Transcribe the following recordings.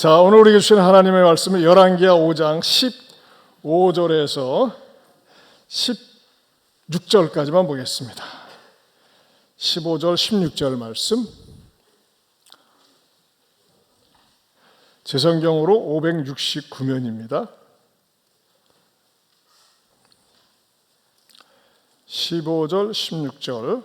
자, 오늘 우리에게 주신 하나님의 말씀은 열왕기하 5장 15절에서 16절까지만 보겠습니다. 15절, 16절 말씀. 제 성경으로 569면입니다. 15절, 16절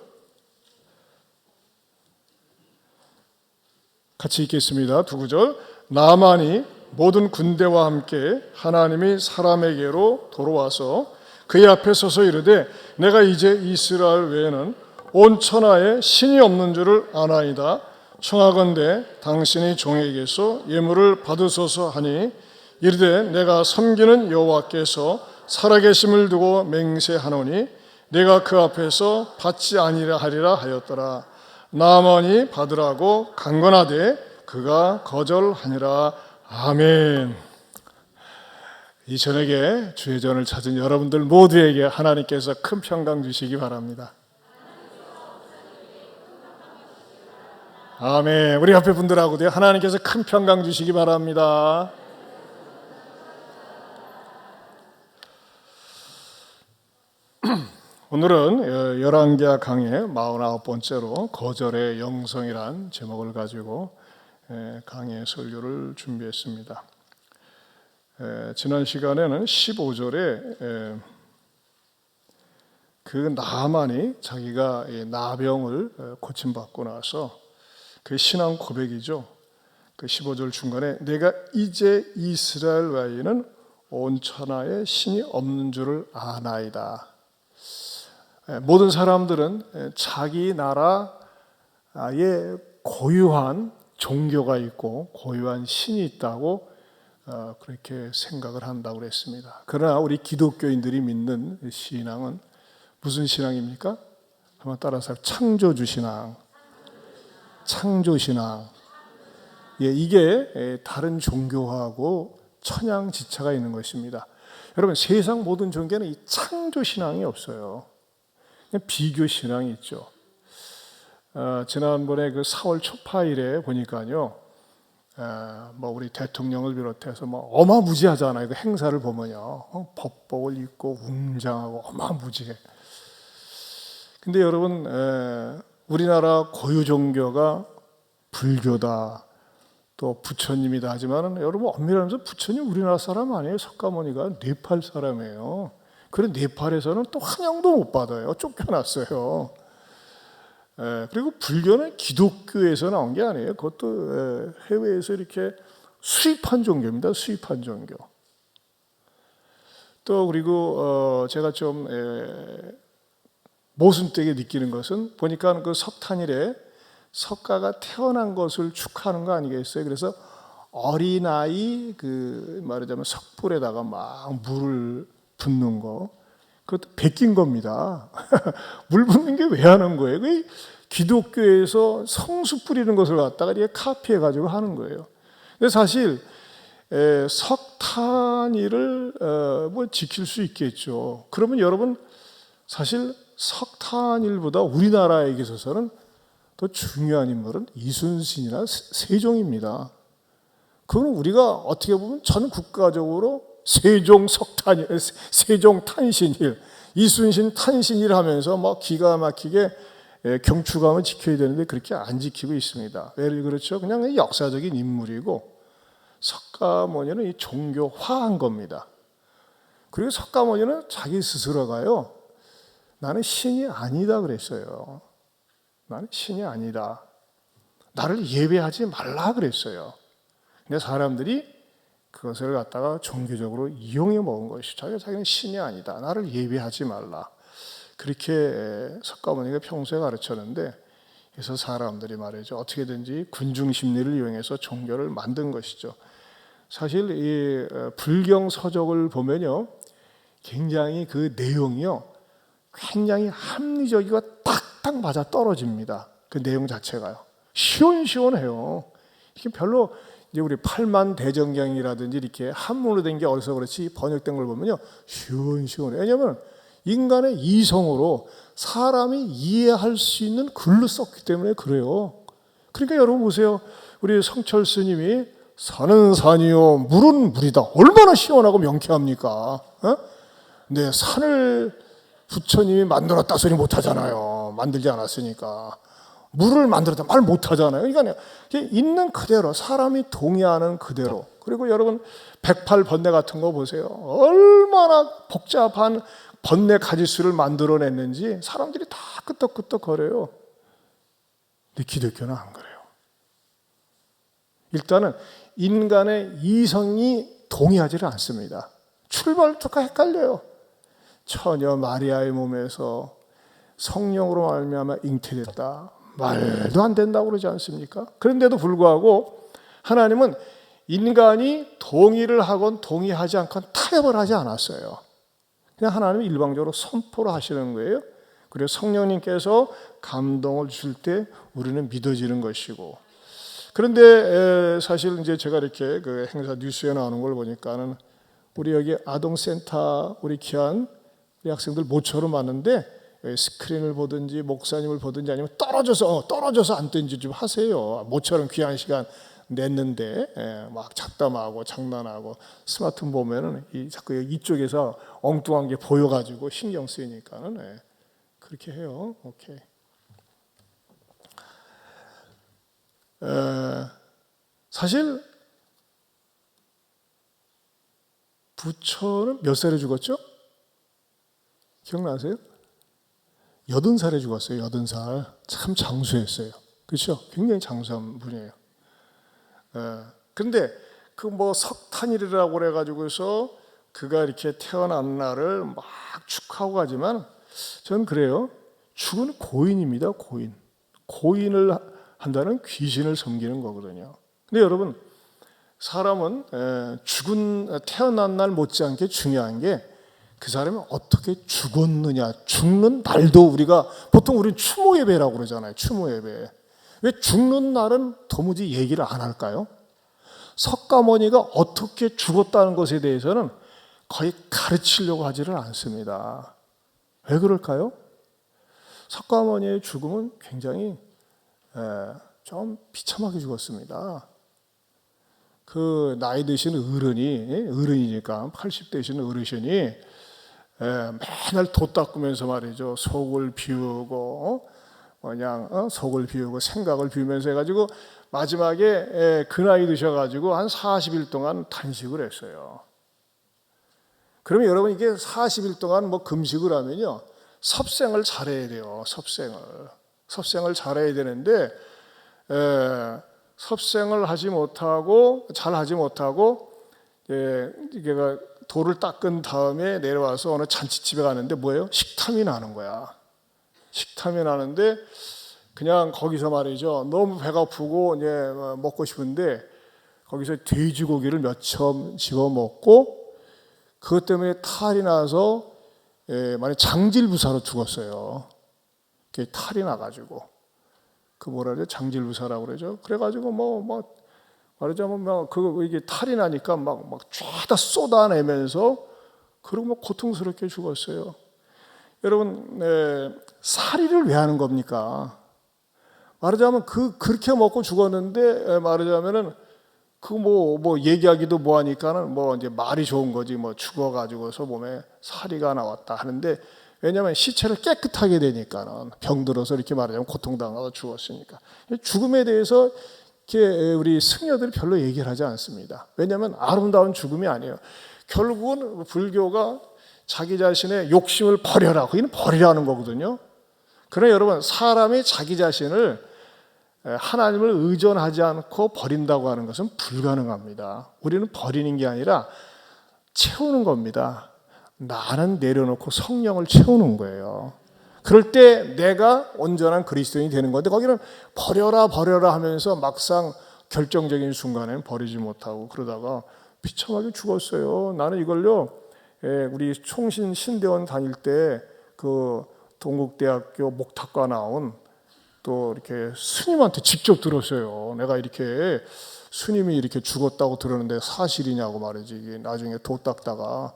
같이 읽겠습니다. 두 구절. 나만이 모든 군대와 함께 하나님이 사람에게로 돌아와서 그의 앞에 서서 이르되 내가 이제 이스라엘 외에는 온 천하에 신이 없는 줄을 아나이다. 청하건대 당신이 종에게서 예물을 받으소서 하니 이르되 내가 섬기는 여호와께서 살아계심을 두고 맹세하노니 내가 그 앞에서 받지 아니라 하리라 하였더라. 나만이 받으라고 강건하되 그가 거절하니라. 아멘. 이 저녁에 주의 전을 찾은 여러분들 모두에게 하나님께서 큰 평강 주시기 바랍니다. 아멘. 우리 옆에 분들하고도 하나님께서 큰 평강 주시기 바랍니다. 오늘은 열왕기하 강의 49번째로 거절의 영성이란 제목을 가지고 강의 설교를 준비했습니다. 지난 시간에는 15절에 그 나만이 자기가 나병을 고침받고 나서 그 신앙 고백이죠. 그 15절 중간에 내가 이제 이스라엘 외에는 온 천하에 신이 없는 줄을 아나이다. 모든 사람들은 자기 나라에 고유한 종교가 있고 고유한 신이 있다고 그렇게 생각을 한다고 그랬습니다. 그러나 우리 기독교인들이 믿는 신앙은 무슨 신앙입니까? 한번 따라서 창조주신앙, 창조신앙. 이게 다른 종교하고 천양지차가 있는 것입니다. 여러분, 세상 모든 종교는 이 창조신앙이 없어요. 비교신앙이 있죠. 지난번에 그 4월 초파일에 보니까요, 우리 대통령을 비롯해서 어마무지하잖아요. 그 행사를 보면요, 법복을 입고 웅장하고 어마무지해. 근데 여러분, 우리나라 고유 종교가 불교다, 또 부처님이다 하지만은 여러분 엄밀히 말해서 부처님 우리나라 사람 아니에요. 석가모니가 네팔 사람이에요. 그런 네팔에서는 또 환영도 못 받아요. 쫓겨났어요. 그리고 불교는 기독교에서 나온 게 아니에요. 그것도 해외에서 이렇게 수입한 종교입니다. 수입한 종교. 또 그리고 제가 좀 모순되게 느끼는 것은 보니까 그 석탄일에 석가가 태어난 것을 축하하는 거 아니겠어요? 그래서 어린아이 말하자면 석불에다가 막 물을 붓는 거, 그것도 베낀 겁니다. 물 붓는 게 왜 하는 거예요? 기독교에서 성수 뿌리는 것을 갖다가 이렇게 카피해가지고 하는 거예요. 근데 사실 석탄일을 지킬 수 있겠죠. 그러면 여러분, 사실 석탄일보다 우리나라에 있어서는 더 중요한 인물은 이순신이나 세종입니다. 그건 우리가 어떻게 보면 전 국가적으로 세종 탄신일, 이순신 탄신일 하면서 기가 막히게 경축감을 지켜야 되는데 그렇게 안 지키고 있습니다. 왜 그렇죠? 그냥 역사적인 인물이고 석가모니는 이 종교화한 겁니다. 그리고 석가모니는 자기 스스로가요, 나는 신이 아니다 그랬어요. 나는 신이 아니다. 나를 예배하지 말라 그랬어요. 근데 사람들이 그것을 갖다가 종교적으로 이용해 먹은 것이죠. 자기는 신이 아니다. 나를 예배하지 말라. 그렇게 석가모니가 평소에 가르쳤는데, 그래서 사람들이 말이죠, 어떻게든지 군중 심리를 이용해서 종교를 만든 것이죠. 사실 이 불경 서적을 보면요, 굉장히 그 내용이요, 굉장히 합리적이고 딱딱 맞아 떨어집니다. 그 내용 자체가요. 시원시원해요. 이게 별로 이제 우리 팔만대정경이라든지 이렇게 한문으로 된 게 어려서 그렇지 번역된 걸 보면요, 시원시원해요. 왜냐하면 인간의 이성으로 사람이 이해할 수 있는 글로 썼기 때문에 그래요. 그러니까 여러분 보세요. 우리 성철 스님이 산은 산이요 물은 물이다. 얼마나 시원하고 명쾌합니까? 어? 네, 산을 부처님이 만들었다 소리 못하잖아요. 만들지 않았으니까. 물을 만들었다 말 못하잖아요. 그러니까 있는 그대로, 사람이 동의하는 그대로. 그리고 여러분 108번뇌 같은 거 보세요. 얼마나 복잡한 번뇌 가지수를 만들어냈는지 사람들이 다 끄떡끄떡 거려요. 근데 기독교는 안 그래요. 일단은 인간의 이성이 동의하지를 않습니다. 출발부터가 헷갈려요. 처녀 마리아의 몸에서 성령으로 말미암아 잉태됐다. 말도 안 된다고 그러지 않습니까? 그런데도 불구하고 하나님은 인간이 동의를 하건 동의하지 않건 타협을 하지 않았어요. 그냥 하나님은 일방적으로 선포를 하시는 거예요. 그리고 성령님께서 감동을 줄 때 우리는 믿어지는 것이고. 그런데 사실 이제 제가 이렇게 그 행사 뉴스에 나오는 걸 보니까는 우리 여기 아동센터 우리 귀한 우리 학생들 모처럼 왔는데 스크린을 보든지 목사님을 보든지 아니면 떨어져서 앉든지 좀 하세요. 모처럼 귀한 시간 냈는데 막 잡담하고 장난하고 스마트폰 보면은 자꾸 이쪽에서 엉뚱한 게 보여가지고 신경 쓰이니까는 그렇게 해요. 오케이. 사실 부처는 몇 살에 죽었죠? 기억나세요? 80살에 죽었어요. 80살. 참 장수했어요. 그렇죠? 굉장히 장수한 분이에요. 그런데 그 뭐 석탄일이라고 그래가지고서 그가 이렇게 태어난 날을 막 축하하고 가지만 저는 그래요. 죽은 고인입니다. 고인. 고인을 한다는 귀신을 섬기는 거거든요. 근데 여러분 사람은 태어난 날 못지않게 중요한 게 그 사람이 어떻게 죽었느냐. 죽는 날도 우리가 보통 우리는 추모 예배라고 그러잖아요. 추모 예배. 왜 죽는 날은 도무지 얘기를 안 할까요? 석가모니가 어떻게 죽었다는 것에 대해서는 거의 가르치려고 하지를 않습니다. 왜 그럴까요? 석가모니의 죽음은 굉장히 좀 비참하게 죽었습니다. 그 나이 드신 어른이니까 80대신 어르신이 맨날 돛 닦으면서 말이죠. 속을 비우고 속을 비우고 생각을 비우면서 해가지고 마지막에 그 나이 드셔가지고 한 40일 동안 단식을 했어요. 그러면 여러분 이게 40일 동안 뭐 금식을 하면요. 섭생을 잘해야 돼요. 섭생을 잘해야 되는데 섭생을 잘 하지 못하고 이게 돌을 닦은 다음에 내려와서 어느 잔치집에 가는데 뭐예요? 식탐이 나는 거야. 식탐이 나는데 그냥 거기서 말이죠. 너무 배가 고프고 이제 먹고 싶은데 거기서 돼지고기를 몇 점 집어 먹고 그것 때문에 탈이 나서 만약 장질부사로 죽었어요. 그게 탈이 나가지고 그 뭐라 그래요? 장질부사라고 그러죠. 그래가지고 말하자면 이게 탈이 나니까 막 쫙다 쏟아내면서 그리고 고통스럽게 죽었어요. 여러분 살이를 왜 하는 겁니까? 말하자면 그렇게 먹고 죽었는데 말하자면은 얘기하기도 뭐하니까는 이제 말이 좋은 거지 죽어가지고서 몸에 살이가 나왔다 하는데 왜냐하면 시체를 깨끗하게 되니까는 병들어서 이렇게 말하자면 고통당하고 죽었으니까 죽음에 대해서 이렇게 우리 승려들이 별로 얘기를 하지 않습니다. 왜냐하면 아름다운 죽음이 아니에요. 결국은 불교가 자기 자신의 욕심을 버려라. 거기는 버리라는 거거든요. 그러나 여러분 사람이 자기 자신을 하나님을 의존하지 않고 버린다고 하는 것은 불가능합니다. 우리는 버리는 게 아니라 채우는 겁니다. 나는 내려놓고 성령을 채우는 거예요. 그럴 때 내가 온전한 그리스도인이 되는 건데 거기는 버려라 하면서 막상 결정적인 순간에는 버리지 못하고 그러다가 비참하게 죽었어요. 나는 이걸요 우리 총신 신대원 다닐 때 그 동국대학교 목탁과 나온 또 이렇게 스님한테 직접 들었어요. 내가 이렇게 스님이 이렇게 죽었다고 들었는데 사실이냐고 말이지. 이게 나중에 돛 닦다가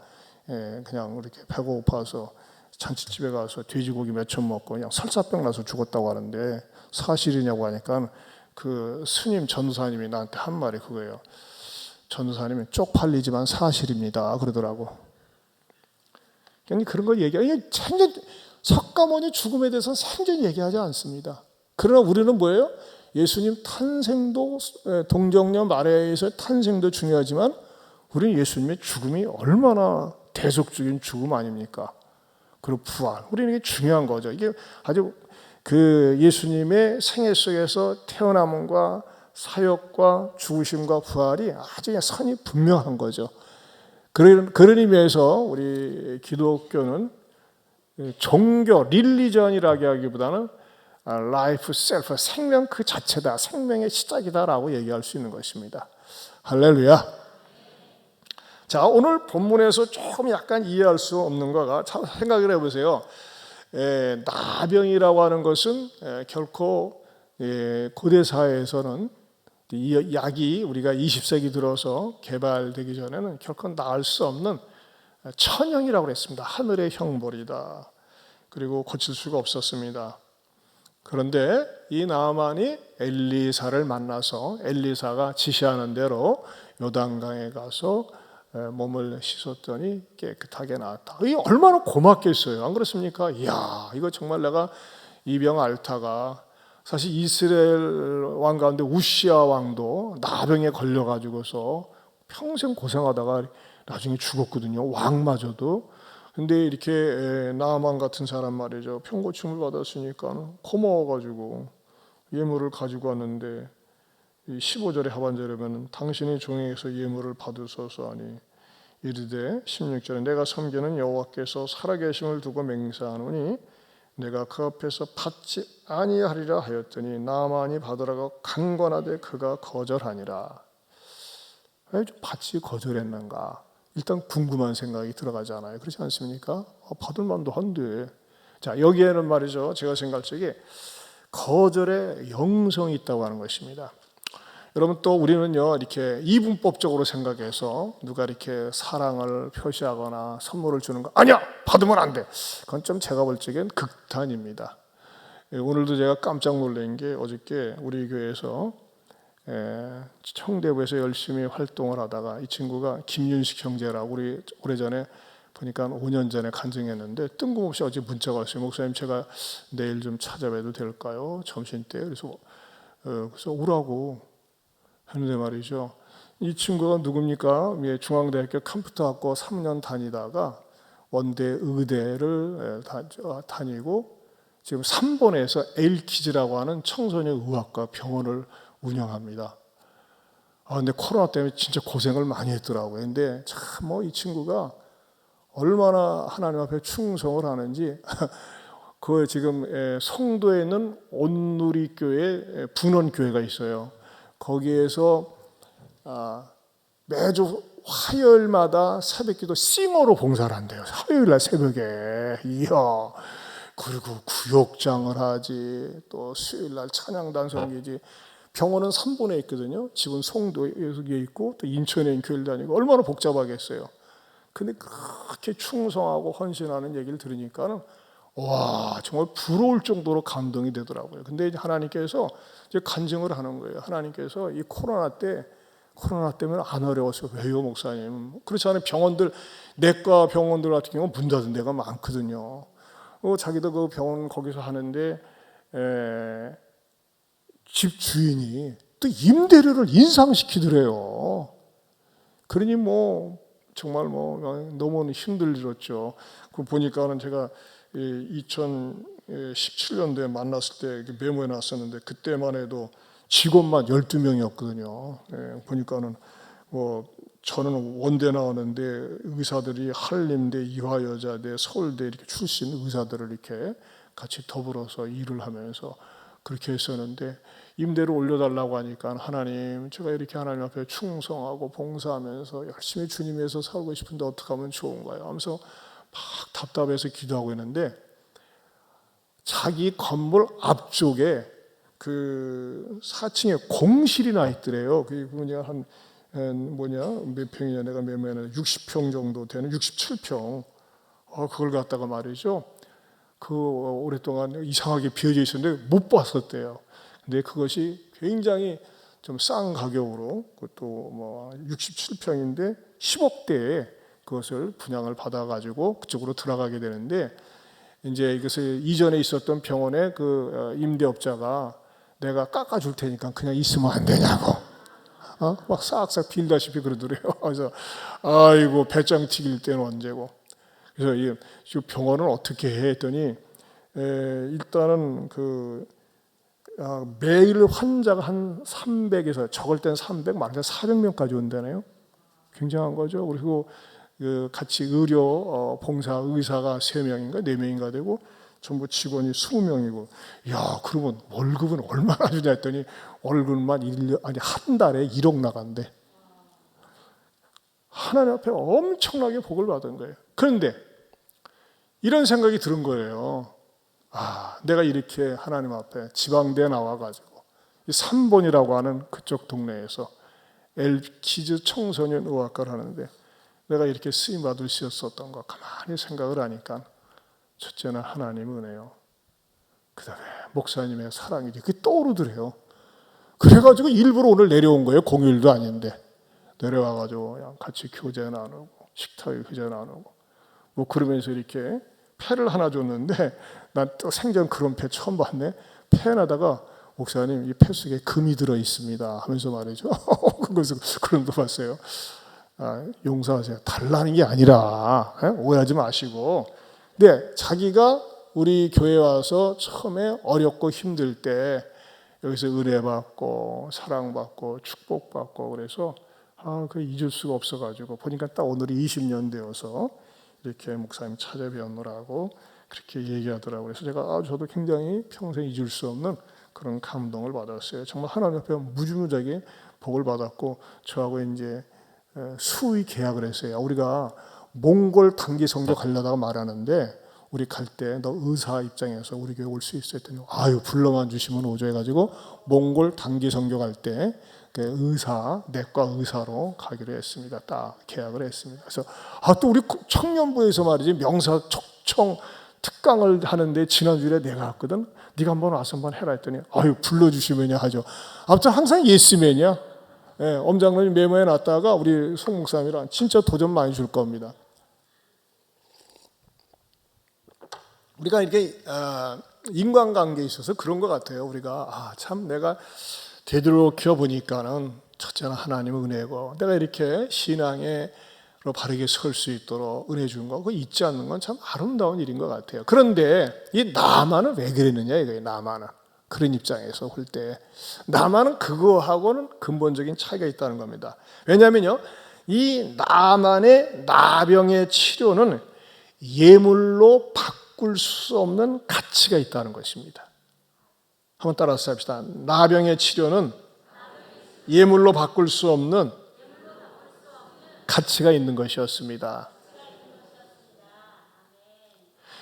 그냥 이렇게 배가 고파서 잔치집에 가서 돼지고기 몇 점 먹고 그냥 설사병 나서 죽었다고 하는데 사실이냐고 하니까 그 스님 전도사님이 나한테 한 말이 그거예요. 전도사님이 쪽팔리지만 사실입니다 그러더라고. 그런 걸 얘기해요. 생전 석가모니 죽음에 대해서는 생전 얘기하지 않습니다. 그러나 우리는 뭐예요? 예수님 탄생도, 동정녀 마리아에서의 탄생도 중요하지만 우리는 예수님의 죽음이 얼마나 대속적인 죽음 아닙니까? 그리고 부활, 우리는 이게 중요한 거죠. 이게 아주 그 예수님의 생애 속에서 태어남과 사역과 죽으심과 부활이 아주 그냥 선이 분명한 거죠. 그런 의미에서 우리 기독교는 종교, 릴리전이라고 하기보다는 라이프 셀프, 생명 그 자체다, 생명의 시작이다라고 얘기할 수 있는 것입니다. 할렐루야. 자, 오늘 본문에서 조금 약간 이해할 수 없는 거가, 생각을 해보세요. 나병이라고 하는 것은 결코 고대 사회에서는 이 약이 우리가 20세기 들어서 개발되기 전에는 결코 나을 수 없는 천형이라고 그랬습니다. 하늘의 형벌이다. 그리고 고칠 수가 없었습니다. 그런데 이 나아만이 엘리사를 만나서 엘리사가 지시하는 대로 요단강에 가서 몸을 씻었더니 깨끗하게 나았다. 이게 얼마나 고맙겠어요. 안 그렇습니까? 이야, 이거 정말 내가 이 병 앓다가, 사실 이스라엘 왕 가운데 우시아 왕도 나병에 걸려가지고서 평생 고생하다가 나중에 죽었거든요. 왕마저도. 근데 이렇게 나아만 같은 사람 말이죠. 병고침을 받았으니까 고마워가지고 예물을 가지고 왔는데 15절의 하반절에 보면 당신의 종에게서 예물을 받으소서 하니 이르되 16절에 내가 섬기는 여호와께서 살아계심을 두고 맹세하노니 내가 그 앞에서 받지 아니하리라 하였더니 나아만이 받으라고 강권하되 그가 거절하니라. 왜 받지 거절했는가? 일단 궁금한 생각이 들어가잖아요. 그렇지 않습니까? 받을 만도 한데. 자, 여기에는 말이죠, 제가 생각할 적에 거절의 영성이 있다고 하는 것입니다. 여러분, 또 우리는요, 이렇게 이분법적으로 생각해서 누가 이렇게 사랑을 표시하거나 선물을 주는 거, 아니야! 받으면 안 돼! 그건 좀 제가 볼 적엔 극단입니다. 오늘도 제가 깜짝 놀란 게, 어저께 우리 교회에서 청대부에서 열심히 활동을 하다가 이 친구가 김윤식 형제라고, 우리 오래전에 보니까 5년 전에 간증했는데 뜬금없이 어제 문자가 왔어요. 목사님, 제가 내일 좀 찾아뵈도 될까요? 점심때. 그래서 오라고 하는데 말이죠. 이 친구가 누굽니까? 중앙대학교 컴퓨터학과 3년 다니다가 원대 의대를 다니고 지금 3번에서 에일키즈라고 하는 청소년 의학과 병원을 운영합니다. 근데 코로나 때문에 진짜 고생을 많이 했더라고요. 근데 참 이 친구가 얼마나 하나님 앞에 충성을 하는지 그 지금 송도에 있는 온누리교회 분원교회가 있어요. 거기에서 매주 화요일마다 새벽기도 싱어로 봉사를 한대요. 화요일날 새벽에. 이야. 그리고 구역장을 하지, 또 수요일날 찬양단 섬기지. 병원은 3번에 있거든요. 집은 송도에 있고 또 인천에 있는 교회를 다니고 얼마나 복잡하겠어요. 근데 그렇게 충성하고 헌신하는 얘기를 들으니까는 와, 정말 부러울 정도로 감동이 되더라고요. 근데 이제 하나님께서 이제 간증을 하는 거예요. 하나님께서 이 코로나 때문에 안 어려웠어요. 왜요, 목사님? 그렇지 않아요. 병원들, 내과 병원들 같은 경우는 문 닫은 데가 많거든요. 자기도 그 병원 거기서 하는데 집 주인이 또 임대료를 인상시키더래요. 그러니 정말 너무 힘들었죠. 그 보니까는 제가 2017년도에 만났을 때 메모해 놨었는데 그때만 해도 직원만 12명이었거든요. 보니까는 저는 원대 나오는데 의사들이 한림대, 이화여자대, 서울대 이렇게 출신 의사들을 이렇게 같이 더불어서 일을 하면서 그렇게 했었는데 임대를 올려달라고 하니까 하나님, 제가 이렇게 하나님 앞에 충성하고 봉사하면서 열심히 주님 위해서 살고 싶은데 어떻게 하면 좋은가요? 하면서 막 답답해서 기도하고 있는데 자기 건물 앞쪽에 그 4층에 공실이 나 있더래요. 그게 몇 평이냐, 내가 매매는 60평 정도 되는 67평. 그걸 갖다가 말이죠. 오랫동안 이상하게 비어져 있었는데 못 봤었대요. 근데 그것이 굉장히 좀 싼 가격으로, 그것도 뭐 67평인데 10억대에 그것을 분양을 받아가지고 그쪽으로 들어가게 되는데, 이제 이것을 이전에 있었던 병원의 그 임대업자가 내가 깎아줄 테니까 그냥 있으면 안 되냐고, 막 싹싹 빌다시피 그러더래요. 그래서 아이고 배짱 튀길 때는 언제고. 그래서 이 병원은 어떻게 해 했더니 일단은 매일 환자가 한 300에서 적을 땐 300, 많을 땐 400명까지 온다네요. 굉장한 거죠. 그리고 같이 의료 봉사 의사가 3명인가 4명인가 되고 전부 직원이 20명이고, 야, 그러면 월급은 얼마나 주냐 했더니 월급만 한 달에 1억 나간대. 하나님 앞에 엄청나게 복을 받은 거예요. 그런데 이런 생각이 드는 거예요. 내가 이렇게 하나님 앞에 지방대에 나와가지고 이 3번이라고 하는 그쪽 동네에서 엘키즈 청소년 의학과를 하는데 내가 이렇게 쓰임받을 수 있었던 거 가만히 생각을 하니까, 첫째는 하나님 은혜요, 그 다음에 목사님의 사랑이지, 그게 떠오르더래요. 그래가지고 일부러 오늘 내려온 거예요. 공휴일도 아닌데 내려와가지고 그냥 같이 교제 나누고 식탁에 교제 나누고 뭐 그러면서 이렇게 패를 하나 줬는데, 난 또 생전 그런 패 처음 봤네. 패 하다가 목사님 이 패 속에 금이 들어 있습니다 하면서 말이죠. 그래서 그런 거 봤어요. 용서하세요. 달라는 게 아니라 오해하지 마시고. 근데 자기가 우리 교회 와서 처음에 어렵고 힘들 때 여기서 은혜받고 사랑받고 축복받고 그래서 그 잊을 수가 없어가지고 보니까 딱 오늘이 20년 되어서 이렇게 목사님 찾아뵈었노라고 그렇게 얘기하더라고요. 그래서 제가 저도 굉장히 평생 잊을 수 없는 그런 감동을 받았어요. 정말 하나님 앞에 무지무지하게 복을 받았고, 저하고 이제 수의 계약을 했어요. 우리가 몽골 단기 선교 가려다가 말하는데, 우리 갈 때 너 의사 입장에서 우리 교회 올 수 있어 했더니 불러만 주시면 오죠 해가지고 몽골 단기 선교 갈 때 의사, 내과 의사로 가기로 했습니다. 딱 계약을 했습니다. 그래서 또 우리 청년부에서 말이지 명사 촉청 특강을 하는데 지난주에 내가 왔거든. 네가 한번 와서 한번 해라 했더니 불러주시면야 하죠. 아무튼 항상 예스맨이야. 엄장로님 메모해 놨다가 우리 송 목사님이랑 진짜 도전 많이 줄 겁니다. 우리가 이렇게 인간관계에 있어서 그런 것 같아요. 우리가 참 내가 되돌이켜 보니까는 첫째는 하나님의 은혜고, 내가 이렇게 신앙으로 바르게 설 수 있도록 은혜 준 거, 그거 잊지 않는 건 참 아름다운 일인 것 같아요. 그런데 이 나만은 왜 그랬느냐 이거예요. 나만은 그런 입장에서 볼 때 나만은 그거하고는 근본적인 차이가 있다는 겁니다. 왜냐하면요, 이 나만의 나병의 치료는 예물로 바꿀 수 없는 가치가 있다는 것입니다. 한번 따라서 합시다. 나병의 치료는 예물로 바꿀 수 없는 가치가 있는 것이었습니다.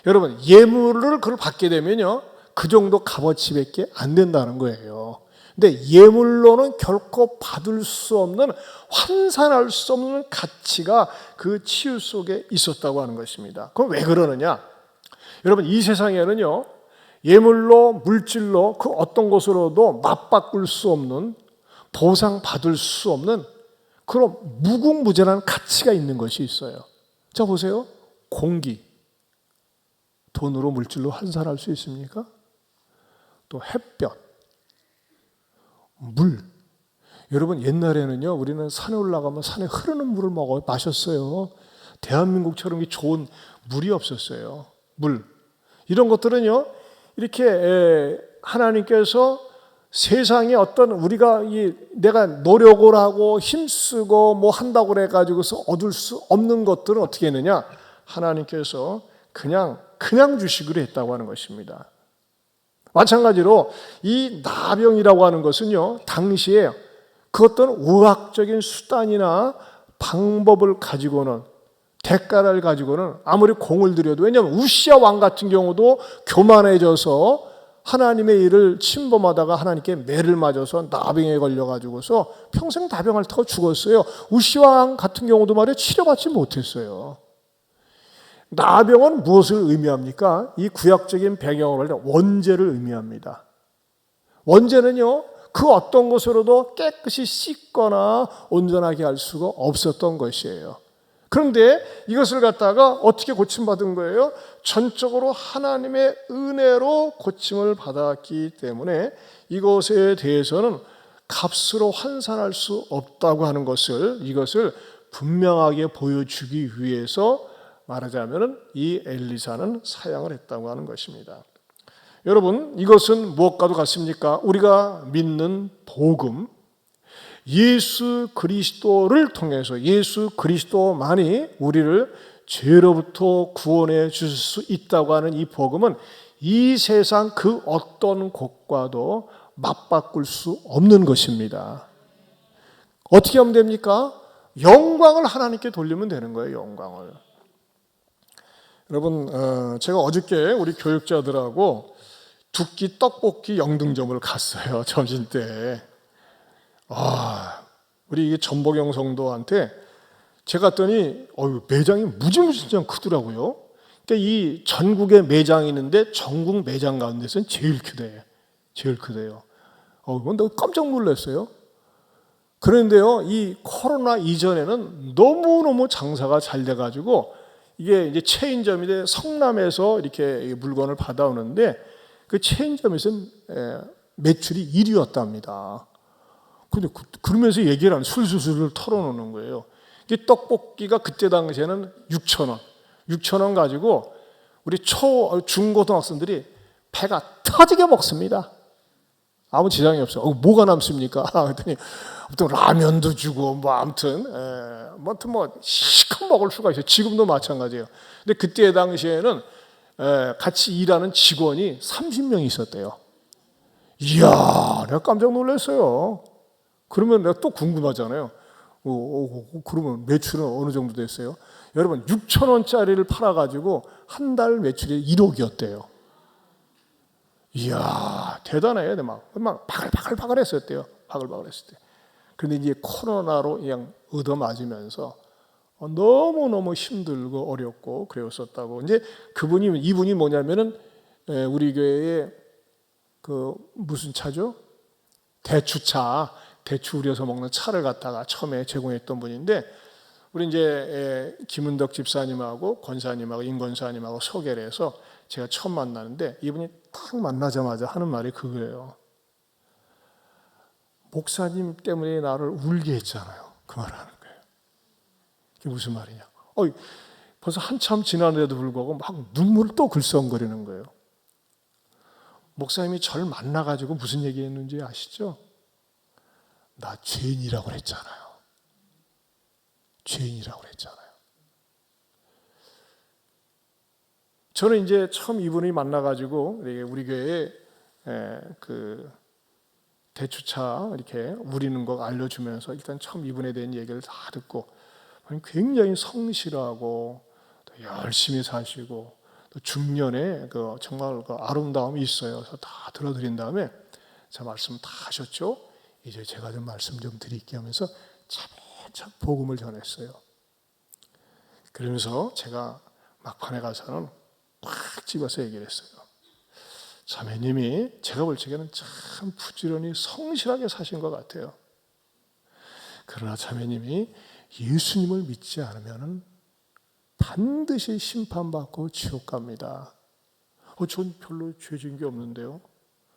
여러분, 예물을 그걸 받게 되면요, 그 정도 값어치밖에 안 된다는 거예요. 근데 예물로는 결코 받을 수 없는, 환산할 수 없는 가치가 그 치유 속에 있었다고 하는 것입니다. 그럼 왜 그러느냐? 여러분, 이 세상에는요, 예물로, 물질로 그 어떤 것으로도 맞바꿀 수 없는, 보상받을 수 없는 그런 무궁무진한 가치가 있는 것이 있어요. 자, 보세요. 공기. 돈으로, 물질로 환산할 수 있습니까? 또 햇볕, 물. 여러분, 옛날에는요, 우리는 산에 올라가면 산에 흐르는 물을 마셨어요. 대한민국처럼 좋은 물이 없었어요. 물. 이런 것들은요, 이렇게 하나님께서 세상에 어떤 우리가 내가 노력을 하고 힘쓰고 뭐 한다고 그래가지고서 얻을 수 없는 것들은 어떻게 했느냐? 하나님께서 그냥 주시기로 했다고 하는 것입니다. 마찬가지로 이 나병이라고 하는 것은요, 당시에 그 어떤 의학적인 수단이나 방법을 가지고는, 대가를 가지고는 아무리 공을 들여도, 왜냐하면 우시아 왕 같은 경우도 교만해져서 하나님의 일을 침범하다가 하나님께 매를 맞아서 나병에 걸려가지고서 평생 나병을 타고 죽었어요. 우시아 왕 같은 경우도 말이에요, 치료받지 못했어요. 나병은 무엇을 의미합니까? 이 구약적인 배경으로 할 때 원죄를 의미합니다. 원죄는요, 그 어떤 것으로도 깨끗이 씻거나 온전하게 할 수가 없었던 것이에요. 그런데 이것을 갖다가 어떻게 고침받은 거예요? 전적으로 하나님의 은혜로 고침을 받았기 때문에 이것에 대해서는 값으로 환산할 수 없다고 하는 것을, 이것을 분명하게 보여주기 위해서 말하자면 이 엘리사는 사양을 했다고 하는 것입니다. 여러분, 이것은 무엇과도 같습니까? 우리가 믿는 복음, 예수 그리스도를 통해서, 예수 그리스도만이 우리를 죄로부터 구원해 주실 수 있다고 하는 이 복음은 이 세상 그 어떤 것과도 맞바꿀 수 없는 것입니다. 어떻게 하면 됩니까? 영광을 하나님께 돌리면 되는 거예요. 영광을. 여러분, 제가 어저께 우리 교육자들하고 두끼 떡볶이 영등점을 갔어요. 점심때. 우리 전복영 성도한테 제가 갔더니 매장이 무지무지장 크더라고요. 그러니까 이 전국에 매장이 있는데 전국 매장 가운데서는 제일 크대요. 제일 크대요. 내가 깜짝 놀랐어요. 그런데요, 이 코로나 이전에는 너무너무 장사가 잘 돼가지고 이게 이제 체인점인데 성남에서 이렇게 물건을 받아오는데 그 체인점에서는 매출이 1위였답니다. 근데 그러면서 얘기를 하는 술술술 털어놓는 거예요. 이 떡볶이가 그때 당시에는 6,000원 가지고 우리 중고등학생들이 배가 터지게 먹습니다. 아무 지장이 없어. 뭐가 남습니까? 그랬더니 또 라면도 주고 아무튼 시컷 먹을 수가 있어요. 지금도 마찬가지예요. 근데 그때 당시에는 같이 일하는 직원이 30명이 있었대요. 이야, 내가 깜짝 놀랐어요. 그러면 내가 또 궁금하잖아요. 그러면 매출은 어느 정도 됐어요? 여러분, 6,000원짜리를 팔아가지고 한 달 매출이 1억이었대요. 이야, 대단해요. 막 바글바글 했었대요. 바글바글 했을 때. 그런데 이제 코로나로 그냥 얻어맞으면서 너무너무 힘들고 어렵고 그랬었다고. 이제 이분이 뭐냐면은 우리 교회에 무슨 차죠? 대추 우려서 먹는 차를 갖다가 처음에 제공했던 분인데, 우리 이제 김은덕 집사님하고 권사님하고 임권사님하고 소개를 해서 제가 처음 만나는데, 이분이 딱 만나자마자 하는 말이 그거예요. 목사님 때문에 나를 울게 했잖아요. 그 말을 하는 거예요. 그게 무슨 말이냐? 벌써 한참 지났는데도 불구하고 막 눈물을 또 글썽거리는 거예요. 목사님이 저를 만나가지고 무슨 얘기했는지 아시죠? 나 죄인이라고 그랬잖아요. 죄인이라고 그랬잖아요. 저는 이제 처음 이분이 만나가지고 우리 교회에 대추차 이렇게 우리는 거 알려주면서 일단 처음 이분에 대한 얘기를 다 듣고, 굉장히 성실하고 또 열심히 사시고 또 중년에 정말 아름다움이 있어요. 그래서 다 들어드린 다음에 제 말씀 다 하셨죠. 이제 제가 좀 말씀 좀 드릴게요 하면서 차곡차곡 복음을 전했어요. 그러면서 제가 막판에 가서는 꽉 집어서 얘기를 했어요. 자매님이 제가 볼 적에는 참 부지런히 성실하게 사신 것 같아요. 그러나 자매님이 예수님을 믿지 않으면 반드시 심판받고 지옥 갑니다. 전 별로 죄 지은 게 없는데요.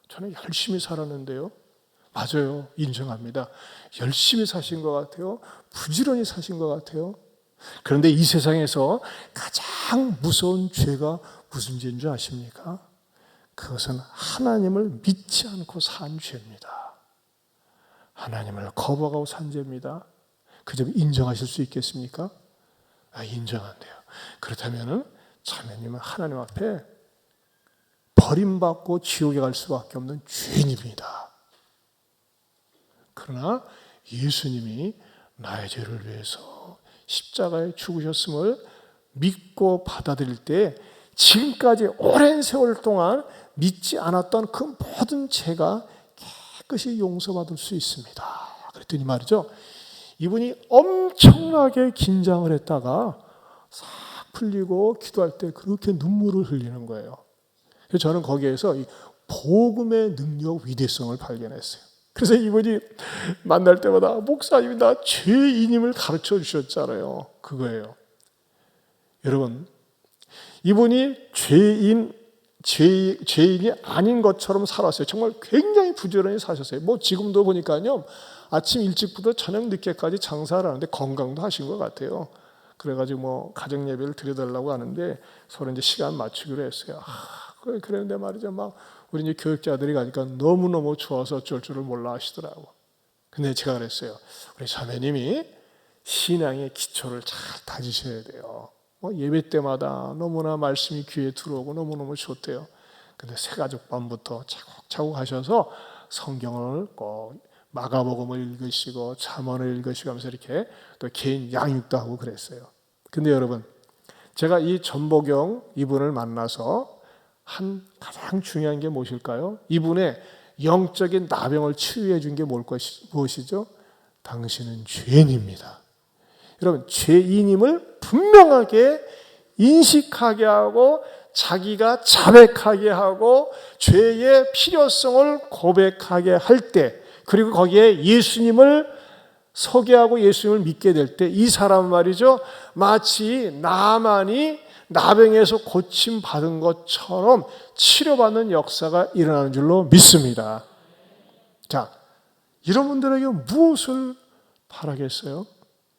저는 열심히 살았는데요. 맞아요. 인정합니다. 열심히 사신 것 같아요. 부지런히 사신 것 같아요. 그런데 이 세상에서 가장 무서운 죄가 무슨 죄인 줄 아십니까? 그것은 하나님을 믿지 않고 산 죄입니다. 하나님을 거부하고 산 죄입니다. 그 점 인정하실 수 있겠습니까? 인정한대요. 그렇다면 자매님은 하나님 앞에 버림받고 지옥에 갈 수밖에 없는 죄인입니다. 그러나 예수님이 나의 죄를 위해서 십자가에 죽으셨음을 믿고 받아들일 때 지금까지 오랜 세월 동안 믿지 않았던 그 모든 죄가 깨끗이 용서받을 수 있습니다. 그랬더니 말이죠. 이분이 엄청나게 긴장을 했다가 싹 풀리고 기도할 때 그렇게 눈물을 흘리는 거예요. 그래서 저는 거기에서 이 복음의 능력 위대성을 발견했어요. 그래서 이분이 만날 때마다 목사님이 나 죄인임을 가르쳐 주셨잖아요. 그거예요. 여러분, 이분이 죄인이 아닌 것처럼 살았어요. 정말 굉장히 부지런히 사셨어요. 뭐 지금도 보니까요, 아침 일찍부터 저녁 늦게까지 장사를 하는데 건강도 하신 것 같아요. 그래가지고 뭐 가정 예배를 드려달라고 하는데 서로 이제 시간 맞추기로 했어요. 그랬는데 말이죠, 막 우리 이제 교육자들이 가니까 너무너무 좋아서 어쩔 줄을 몰라 하시더라고. 근데 제가 그랬어요. 우리 자매님이 신앙의 기초를 잘 다지셔야 돼요. 예배 때마다 너무나 말씀이 귀에 들어오고 너무너무 좋대요. 근데 새가족반부터 차곡차곡 하셔서 성경을 꼭 마가복음을 읽으시고 잠언을 읽으시고 하면서 이렇게 또 개인 양육도 하고 그랬어요. 근데 여러분, 제가 이 전보경 이분을 만나서 한 가장 중요한 게 무엇일까요? 이분의 영적인 나병을 치유해 준 게 무엇이죠? 당신은 죄인입니다. 여러분, 죄인임을 분명하게 인식하게 하고 자기가 자백하게 하고 죄의 필요성을 고백하게 할 때, 그리고 거기에 예수님을 소개하고 예수님을 믿게 될 때 이 사람 말이죠, 마치 나만이 나병에서 고침받은 것처럼 치료받는 역사가 일어나는 줄로 믿습니다. 자, 이런 분들에게 무엇을 바라겠어요?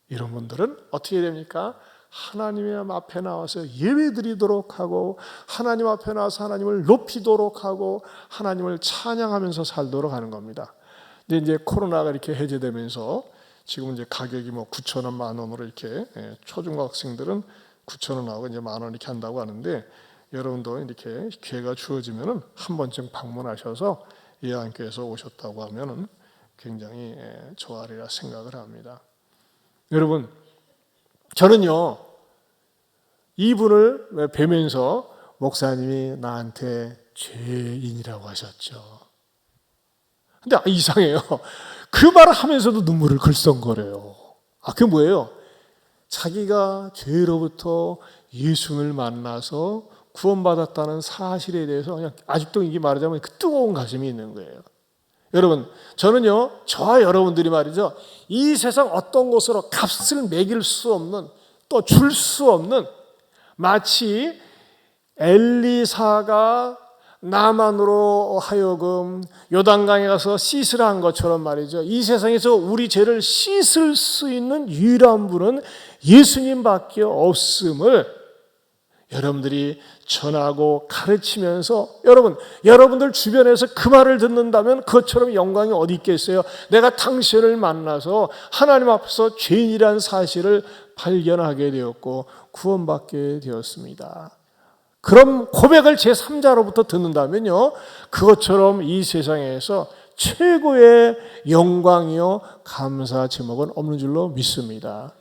이런 분들은 어떻게 됩니까? 하나님 앞에 나와서 예배드리도록 하고 하나님 앞에 나와서 하나님을 높이도록 하고 하나님을 찬양하면서 살도록 하는 겁니다. 근데 이제 코로나가 이렇게 해제되면서 지금 이제 가격이 뭐 9,000원, 10,000원으로 이렇게 초중학생들은 9,000원하고 이제 10,000원 이렇게 한다고 하는데, 여러분도 이렇게 기회가 주어지면은 한 번쯤 방문하셔서 예안교회에서 오셨다고 하면은 굉장히 좋아하리라 생각을 합니다. 여러분, 저는요, 이분을 뵈면서 목사님이 나한테 죄인이라고 하셨죠. 근데 이상해요. 그 말을 하면서도 눈물을 글썽거려요. 그게 뭐예요? 자기가 죄로부터 예수를 만나서 구원받았다는 사실에 대해서 그냥 아직도 이게 말하자면 그 뜨거운 가슴이 있는 거예요. 여러분, 저는요, 저와 여러분들이 말이죠, 이 세상 어떤 것으로 값을 매길 수 없는, 또 줄 수 없는, 마치 엘리사가 나만으로 하여금 요단강에 가서 씻으라 한 것처럼 말이죠, 이 세상에서 우리 죄를 씻을 수 있는 유일한 분은 예수님밖에 없음을 여러분들이 전하고 가르치면서, 여러분들 주변에서 그 말을 듣는다면 그것처럼 영광이 어디 있겠어요? 내가 당신을 만나서 하나님 앞에서 죄인이라는 사실을 발견하게 되었고 구원받게 되었습니다. 그럼 고백을 제3자로부터 듣는다면요, 그것처럼 이 세상에서 최고의 영광이요 감사 제목은 없는 줄로 믿습니다.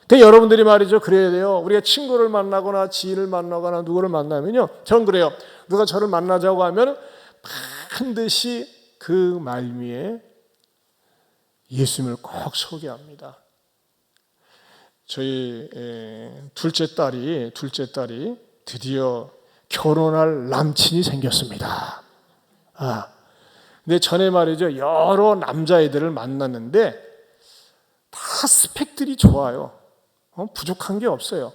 그러니까 여러분들이 말이죠, 그래야 돼요. 우리가 친구를 만나거나 지인을 만나거나 누구를 만나면요, 전 그래요. 누가 저를 만나자고 하면 반드시 그 말미에 예수님을 꼭 소개합니다. 저희 둘째 딸이 드디어 결혼할 남친이 생겼습니다. 근데 전에 말이죠, 여러 남자애들을 만났는데 다 스펙들이 좋아요. 부족한 게 없어요.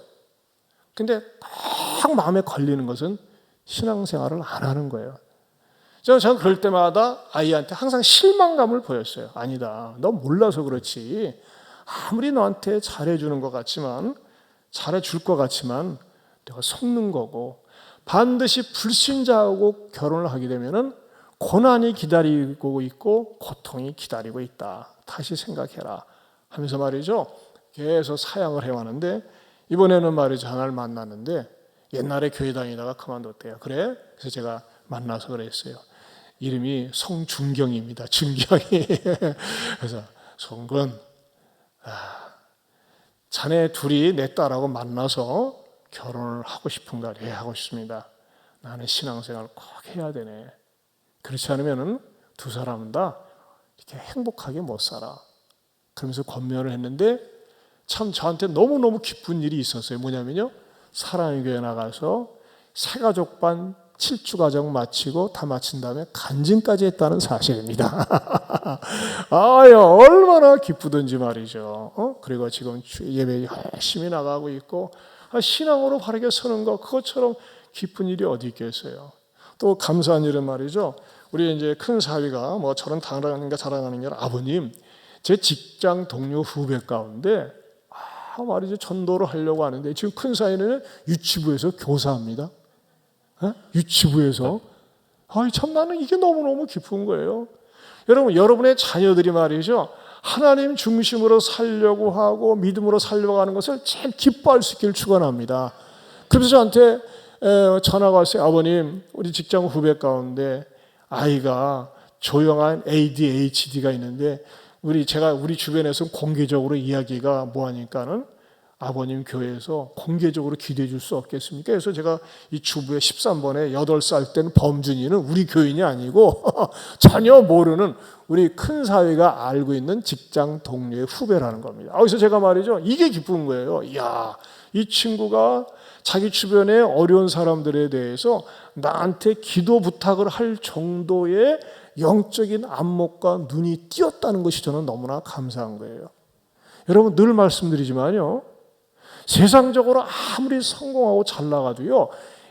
근데 딱 마음에 걸리는 것은 신앙생활을 안 하는 거예요. 저는 그럴 때마다 아이한테 항상 실망감을 보였어요. 아니다, 너 몰라서 그렇지. 아무리 너한테 잘해주는 것 같지만, 잘해줄 것 같지만 내가 속는 거고, 반드시 불신자하고 결혼을 하게 되면은 고난이 기다리고 있고 고통이 기다리고 있다. 다시 생각해라 하면서 말이죠, 계속 사양을 해왔는데, 이번에는 말이죠, 하나를 만났는데 옛날에 교회 다니다가 그만뒀대요. 그래? 그래서 제가 만나서 그랬어요. 이름이 송준경입니다. 준경이. 그래서 송군, 자네 둘이 내 딸하고 만나서 결혼을 하고 싶은가? 네, 하고 싶습니다. 나는 신앙생활을 꼭 해야 되네. 그렇지 않으면 두 사람은 다 이렇게 행복하게 못 살아. 그러면서 권면을 했는데 참 저한테 너무너무 기쁜 일이 있었어요. 뭐냐면요, 사랑의 교회 나가서 새가족반 7주 과정 마치고 다 마친 다음에 간증까지 했다는 사실입니다. 아유, 얼마나 기쁘든지 말이죠. 그리고 지금 예배 열심히 나가고 있고 신앙으로 바르게 서는 것, 그것처럼 기쁜 일이 어디 있겠어요. 또 감사한 일은 말이죠. 우리 이제 큰 사위가 뭐 저런 자랑하는 게 아버님, 제 직장 동료 후배 가운데 말이죠, 전도를 하려고 하는데 지금 큰 사위는 유치부에서 교사합니다. 유치부에서. 참 나는 이게 너무너무 기쁜 거예요. 여러분, 여러분의 자녀들이 말이죠, 하나님 중심으로 살려고 하고 믿음으로 살려고 하는 것을 제일 기뻐할 수 있기를 축원합니다. 그래서 저한테 전화가 왔어요. 아버님, 우리 직장 후배 가운데 아이가 조용한 ADHD가 있는데 우리 주변에서 공개적으로 이야기가 뭐하니까는 아버님 교회에서 공개적으로 기도해 줄 수 없겠습니까? 그래서 제가 이 주부의 13번에 8살 땐 범준이는 우리 교인이 아니고 전혀 모르는 우리 큰 사위가 알고 있는 직장 동료의 후배라는 겁니다. 그래서 제가 말이죠, 이게 기쁜 거예요. 이야, 이 친구가 자기 주변의 어려운 사람들에 대해서 나한테 기도 부탁을 할 정도의 영적인 안목과 눈이 띄었다는 것이 저는 너무나 감사한 거예요. 여러분, 늘 말씀드리지만요, 세상적으로 아무리 성공하고 잘 나가도요,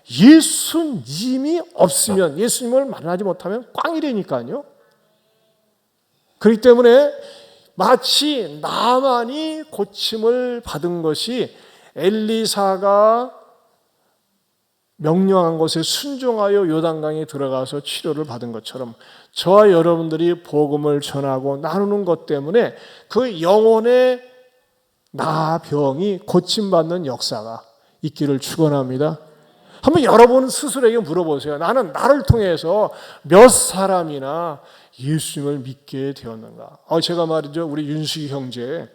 예수님이 없으면, 예수님을 만나지 못하면 꽝이라니까요. 그렇기 때문에 마치 나만이 고침을 받은 것이 엘리사가 명령한 것에 순종하여 요단강에 들어가서 치료를 받은 것처럼 저와 여러분들이 복음을 전하고 나누는 것 때문에 그 영혼의 나병이 고침받는 역사가 있기를 축원합니다. 한번 여러분 스스로에게 물어보세요. 나는 나를 통해서 몇 사람이나 예수님을 믿게 되었는가? 제가 말이죠, 우리 윤식이 형제,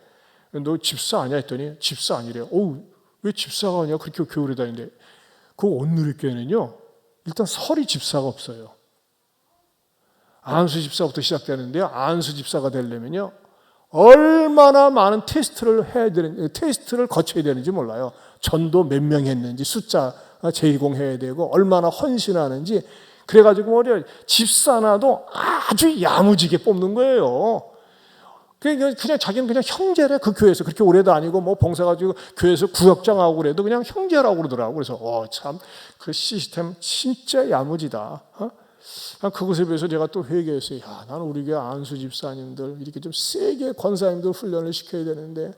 너 집사 아니야 했더니 집사 아니래요. 왜 집사가 아니야? 그렇게 교회에 다니는데. 그 온누리교회는요, 일단 설이 집사가 없어요. 안수 집사부터 시작되는데요, 안수 집사가 되려면요, 얼마나 많은 테스트를 거쳐야 되는지 몰라요. 전도 몇 명 했는지 숫자 제공해야 되고 얼마나 헌신하는지. 그래가지고 뭐래요, 집사나도 아주 야무지게 뽑는 거예요. 그냥 자기는 그냥 형제래. 그 교회에서 그렇게 오래 다니고 뭐 봉사 가지고 교회에서 구역장하고 그래도 그냥 형제라고 그러더라고. 그래서 참 그 시스템 진짜 야무지다. 그것에 비해서 제가 또 회개했어요. 나는 우리 교회 안수 집사님들 이렇게 좀 세게 권사님들 훈련을 시켜야 되는데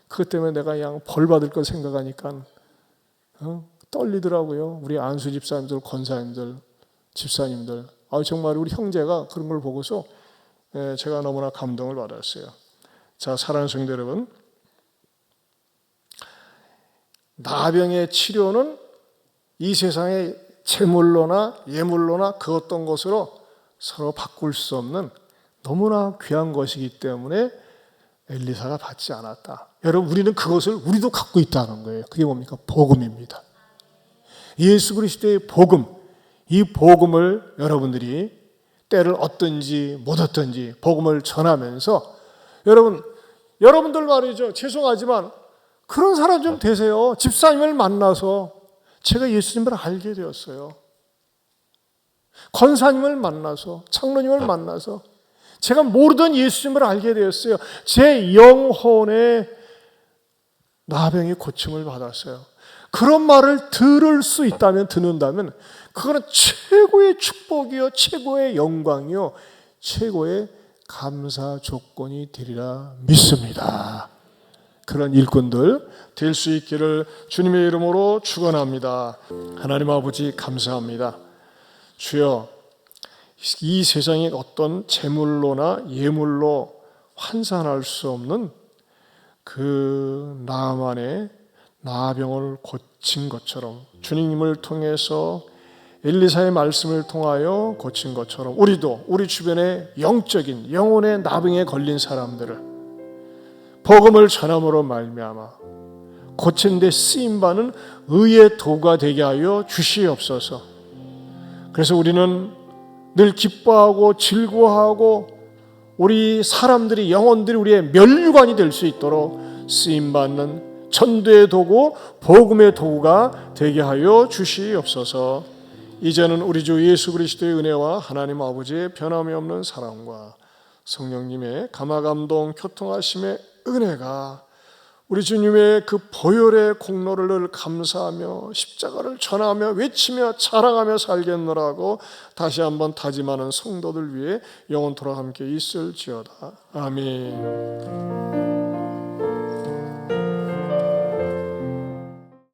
그것 때문에 내가 그냥 벌 받을 걸 생각하니까 떨리더라고요. 우리 안수 집사님들, 권사님들, 집사님들. 정말 우리 형제가 그런 걸 보고서 제가 너무나 감동을 받았어요. 자, 사랑하는 성도 여러분, 나병의 치료는 이 세상의 재물로나 예물로나 그 어떤 것으로 서로 바꿀 수 없는 너무나 귀한 것이기 때문에 엘리사가 받지 않았다. 여러분, 우리는 그것을 우리도 갖고 있다는 거예요. 그게 뭡니까? 복음입니다. 예수 그리스도의 복음, 이 복음을 여러분들이 때를 얻든지 못 얻든지 복음을 전하면서 여러분들 말이죠, 죄송하지만 그런 사람 좀 되세요. 집사님을 만나서 제가 예수님을 알게 되었어요. 권사님을 만나서, 장로님을 만나서 제가 모르던 예수님을 알게 되었어요. 제 영혼의 나병이 고침을 받았어요. 그런 말을 듣는다면 그거는 최고의 축복이요, 최고의 영광이요, 최고의 감사 조건이 되리라 믿습니다. 그런 일꾼들 될 수 있기를 주님의 이름으로 축원합니다. 하나님 아버지 감사합니다. 주여, 이 세상의 어떤 재물로나 예물로 환산할 수 없는 그 나만의 나병을 고친 것처럼, 주님을 통해서 엘리사의 말씀을 통하여 고친 것처럼 우리도 우리 주변에 영적인 영혼의 나병에 걸린 사람들을 복음을 전함으로 말미암아 고친 데 쓰임받는 의의 도가 되게 하여 주시옵소서. 그래서 우리는 늘 기뻐하고 즐거워하고 우리 사람들이, 영혼들이 우리의 면류관이 될 수 있도록 쓰임받는 전도의 도구, 복음의 도구가 되게 하여 주시옵소서. 이제는 우리 주 예수 그리스도의 은혜와 하나님 아버지의 변함이 없는 사랑과 성령님의 감화감동 교통하심의 은혜가 우리 주님의 그 보혈의 공로를 늘 감사하며 십자가를 전하며 외치며 자랑하며 살겠노라고 다시 한번 다짐하는 성도들 위해 영원토록 함께 있을지어다. 아멘.